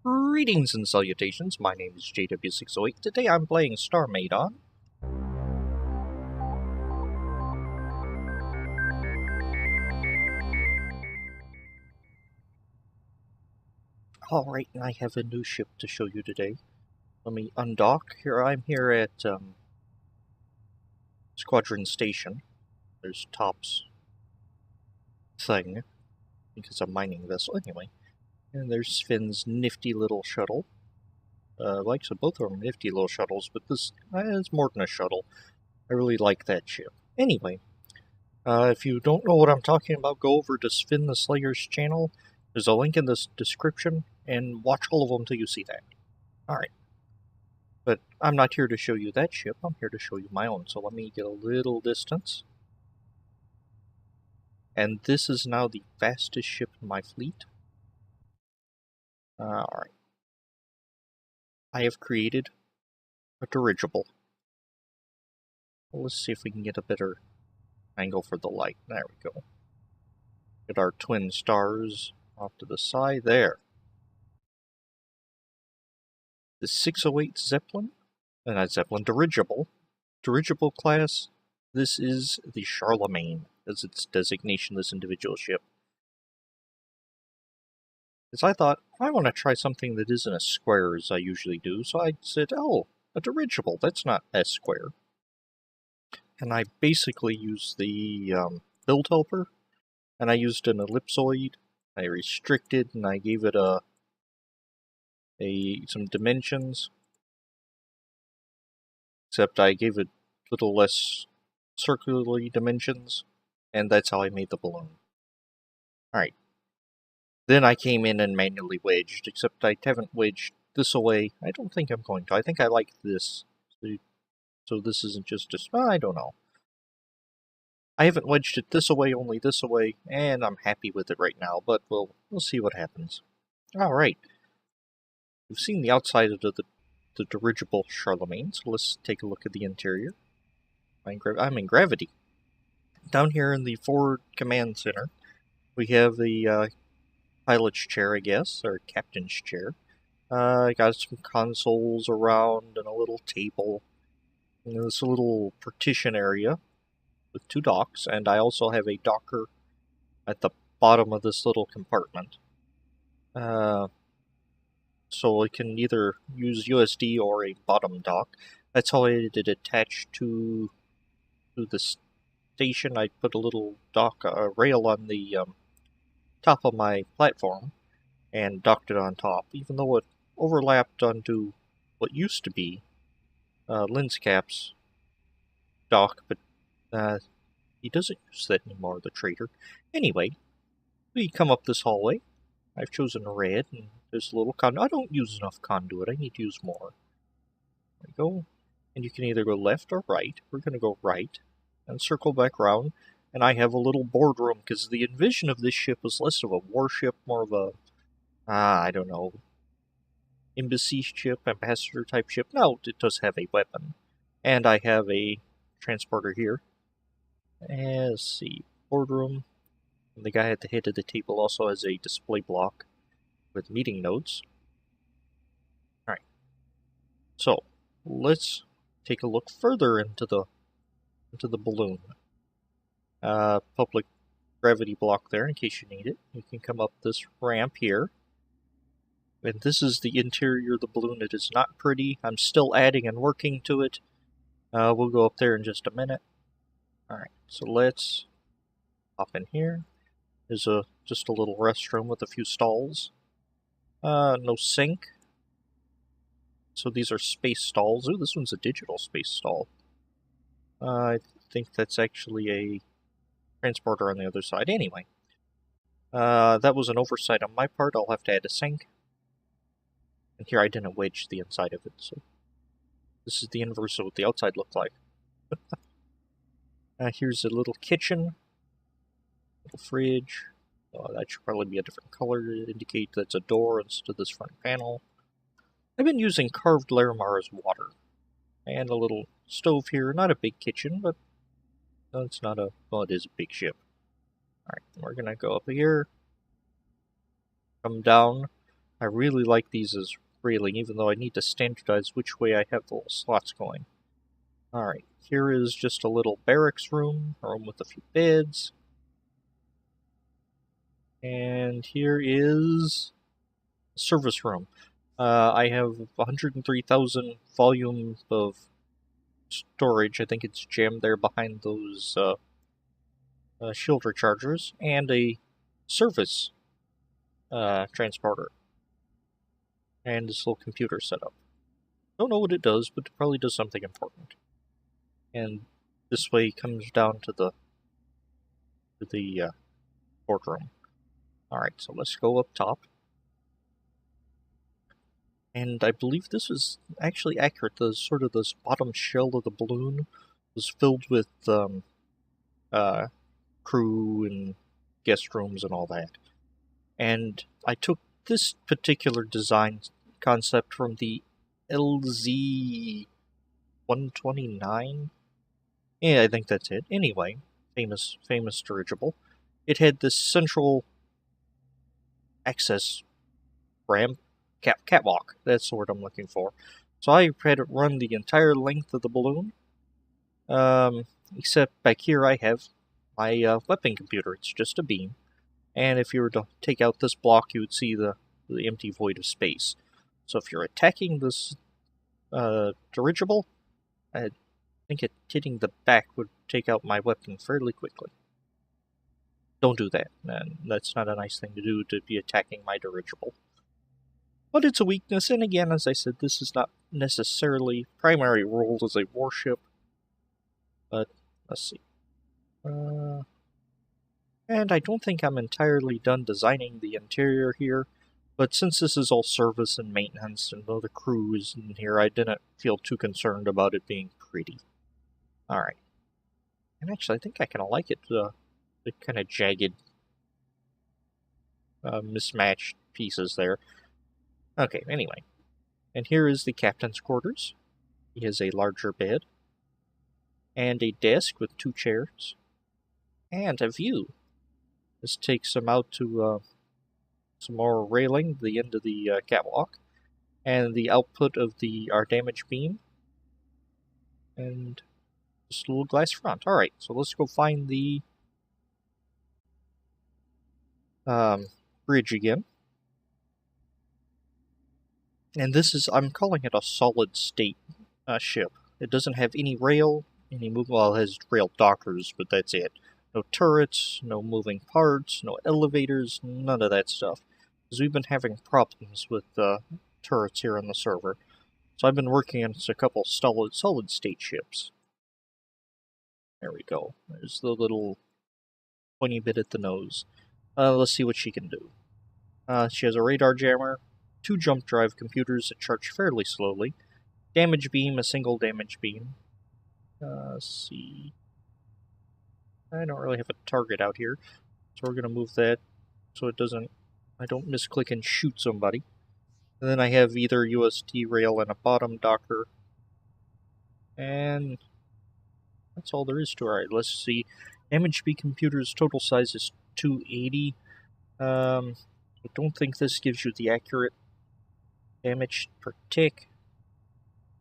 Greetings and salutations, my name is JW608. Today I'm playing Starmade I. Alright, and I have a new ship to show you today. Let me undock. I'm here at Squadron Station. There's Top's thing. I think it's a mining vessel anyway. And there's Finn's nifty little shuttle. So both of them are nifty little shuttles, but this is more than a shuttle. I really like that ship. Anyway, if you don't know what I'm talking about, go over to Finn the Slayer's channel. There's a link in the description, and watch all of them till you see that. Alright. But I'm not here to show you that ship, I'm here to show you my own, so let me get a little distance. And this is now the fastest ship in my fleet. Alright. I have created a dirigible. Let's see if we can get a better angle for the light. There we go. Get our twin stars off to the side there. The 608 Zeppelin, not Zeppelin, Dirigible. Dirigible class, this is the Charlemagne, as its designation, this individual ship. As I thought, I want to try something that isn't a square as I usually do, so I said, oh, a dirigible, that's not S square. And I basically used the build helper, and I used an ellipsoid. I restricted, and I gave it some dimensions. Except I gave it a little less circularly dimensions, and that's how I made the balloon. Alright. Then I came in and manually wedged, except I haven't wedged this away. I don't think I'm going to. I think I like this. So this isn't just I don't know. I haven't wedged it this away, only this away, and I'm happy with it right now, but we'll see what happens. Alright. We've seen the outside of the dirigible Charlemagne, so let's take a look at the interior. I'm in gravity. Down here in the forward command center, we have the pilot's chair, I guess, or captain's chair. Got some consoles around and a little table. And this little partition area with two docks, and I also have a docker at the bottom of this little compartment. So it can either use USD or a bottom dock. That's how I did attach to the station. I put a little dock rail on the top of my platform and docked it on top, even though it overlapped onto what used to be Linscap's dock, but he doesn't use that anymore, the traitor. Anyway, we come up this hallway. I've chosen red, and there's a little conduit. I don't use enough conduit, I need to use more. There we go. And you can either go left or right. We're going to go right, and circle back around. And I have a little boardroom, because the envision of this ship was less of a warship, more of a, I don't know, embassy ship, ambassador type ship. No, it does have a weapon. And I have a transporter here. And let's see, boardroom. And the guy at the head of the table also has a display block with meeting notes. Alright. So, let's take a look further into the balloon. Public gravity block there in case you need it. You can come up this ramp here. And this is the interior of the balloon. It is not pretty. I'm still adding and working to it. We'll go up there in just a minute. Alright, so let's hop in here. There's just a little restroom with a few stalls. No sink. So these are space stalls. Ooh, this one's a digital space stall. I think that's actually a transporter on the other side. Anyway, that was an oversight on my part. I'll have to add a sink. And here I didn't wedge the inside of it, so this is the inverse of what the outside looked like. Here's a little kitchen. Little fridge. That should probably be a different color to indicate that's a door instead of this front panel. I've been using carved Larimar as water. And a little stove here. Not a big kitchen, but it's not well, it is a big ship. Alright, we're gonna go up here. Come down. I really like these as railing, even though I need to standardize which way I have the little slots going. Alright, here is just a little barracks room, a room with a few beds. And here is a service room. I have 103,000 volume of storage. I think it's jammed there behind those shield rechargers, and a service transporter, and this little computer setup. Don't know what it does, but it probably does something important. And this way comes down to the boardroom. Alright, so let's go up top. And I believe this is actually accurate. The sort of this bottom shell of the balloon was filled with crew and guest rooms and all that. And I took this particular design concept from the LZ-129. Yeah, I think that's it. Anyway, famous dirigible. It had this central access ramp, catwalk. That's the word I'm looking for. So I had it run the entire length of the balloon. Except back here I have my weapon computer. It's just a beam. And if you were to take out this block, you would see the empty void of space. So if you're attacking this dirigible, I think hitting the back would take out my weapon fairly quickly. Don't do that. That's not a nice thing to do, to be attacking my dirigible. But it's a weakness, and again, as I said, this is not necessarily primary role as a warship. But, let's see. And I don't think I'm entirely done designing the interior here, but since this is all service and maintenance, and though the crew is in here, I didn't feel too concerned about it being pretty. Alright. And actually, I think I kind of like it, the kind of jagged, mismatched pieces there. Okay, anyway. And here is the captain's quarters. He has a larger bed, and a desk with 2 chairs, and a view. This takes him out to some more railing, the end of the catwalk, and the output of our damage beam, and just a little glass front. Alright, so let's go find the bridge again. And this is, I'm calling it a solid state ship. It doesn't have any rail, any well, it has rail dockers, but that's it. No turrets, no moving parts, no elevators, none of that stuff. Because we've been having problems with turrets here on the server. So I've been working on a couple solid state ships. There we go. There's the little pointy bit at the nose. Let's see what she can do. She has a radar jammer, 2 jump drive computers that charge fairly slowly, damage beam, a single damage beam. Let's see. I don't really have a target out here, so we're going to move that so I don't misclick and shoot somebody. And then I have either USD rail and a bottom docker, and that's all there is to it. Alright, let's see. Damage beam computer's total size is 280. I don't think this gives you the accurate damage per tick.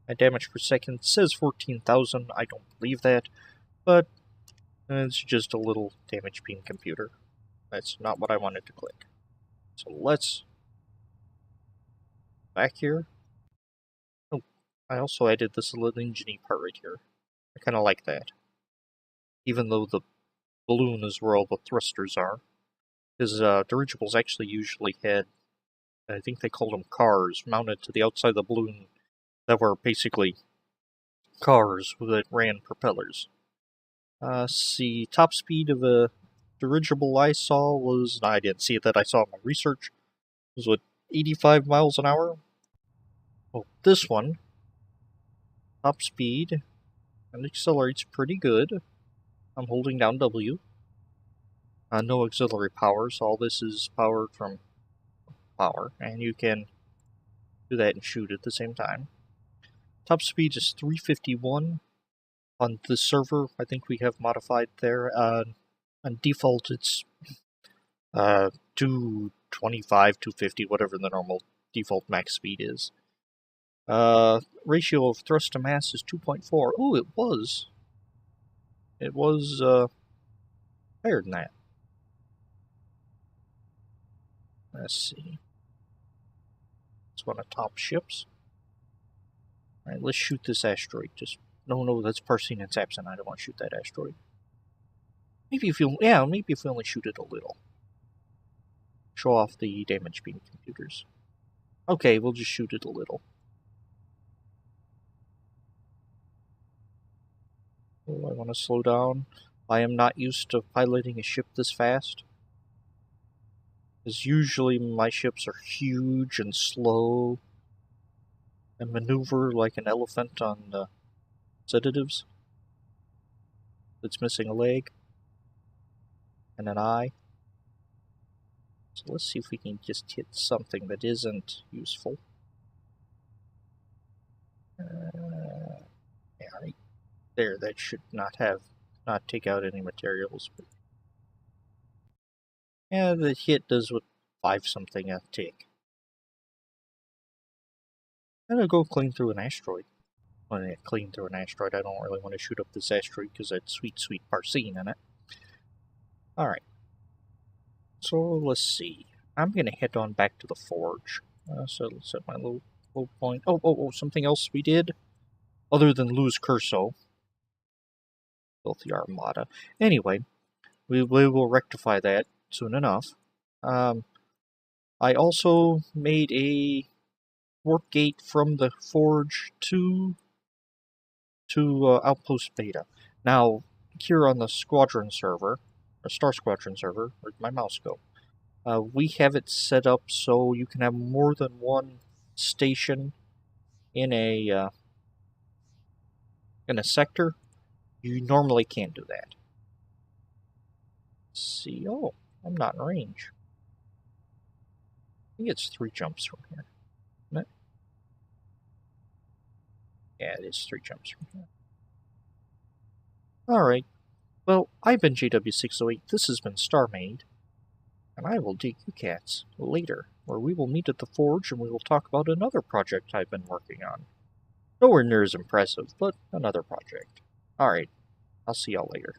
And damage per second says 14,000. I don't believe that, but it's just a little damage beam computer. That's not what I wanted to click. So let's back here. Oh, I also added this little engine part right here. I kind of like that. Even though the balloon is where all the thrusters are. Because dirigibles actually usually had, I think they called them cars, mounted to the outside of the balloon that were basically cars that ran propellers. See, top speed of a dirigible I saw was, I didn't see that, I saw in my research, was what, 85 miles an hour? Well, this one, top speed, and accelerates pretty good. I'm holding down W. No auxiliary power, so all this is powered from power, and you can do that and shoot at the same time. Top speed is 351. On the server, I think we have modified there. On default, it's 225, 250, whatever the normal default max speed is. Ratio of thrust to mass is 2.4. Oh, it was. It was higher than that. Let's see. It's one of top ships. Alright, let's shoot this asteroid. Just no, that's Parsine and Sapson. I don't want to shoot that asteroid. Maybe if you only shoot it a little. Show off the damage beam computers. Okay, we'll just shoot it a little. Oh, I want to slow down. I am not used to piloting a ship this fast. Because usually my ships are huge and slow and maneuver like an elephant on sedatives that's missing a leg and an eye. So let's see if we can just hit something that isn't useful. Yeah, right there, that should not take out any materials. But yeah, the hit does what 5-something a tick. I'm gonna go clean through an asteroid. When I clean through an asteroid, I don't really want to shoot up this asteroid because that's sweet Parsine in it. Alright. So let's see. I'm gonna head on back to the forge. So let's set my little point. Oh, something else we did other than lose Curso. Built the Armada. Anyway, we will rectify that soon enough. I also made a warp gate from the forge to Outpost Beta. Now, here on the Squadron server, or Star Squadron server, where'd my mouse go? We have it set up so you can have more than one station in a sector. You normally can't do that. Let's see, oh, I'm not in range. I think it's 3 jumps from here, isn't it? Yeah, it is 3 jumps from here. Alright, well, I've been JW608, this has been Starmade, and I will dig you cats later, where we will meet at the forge and we will talk about another project I've been working on. Nowhere near as impressive, but another project. Alright, I'll see y'all later.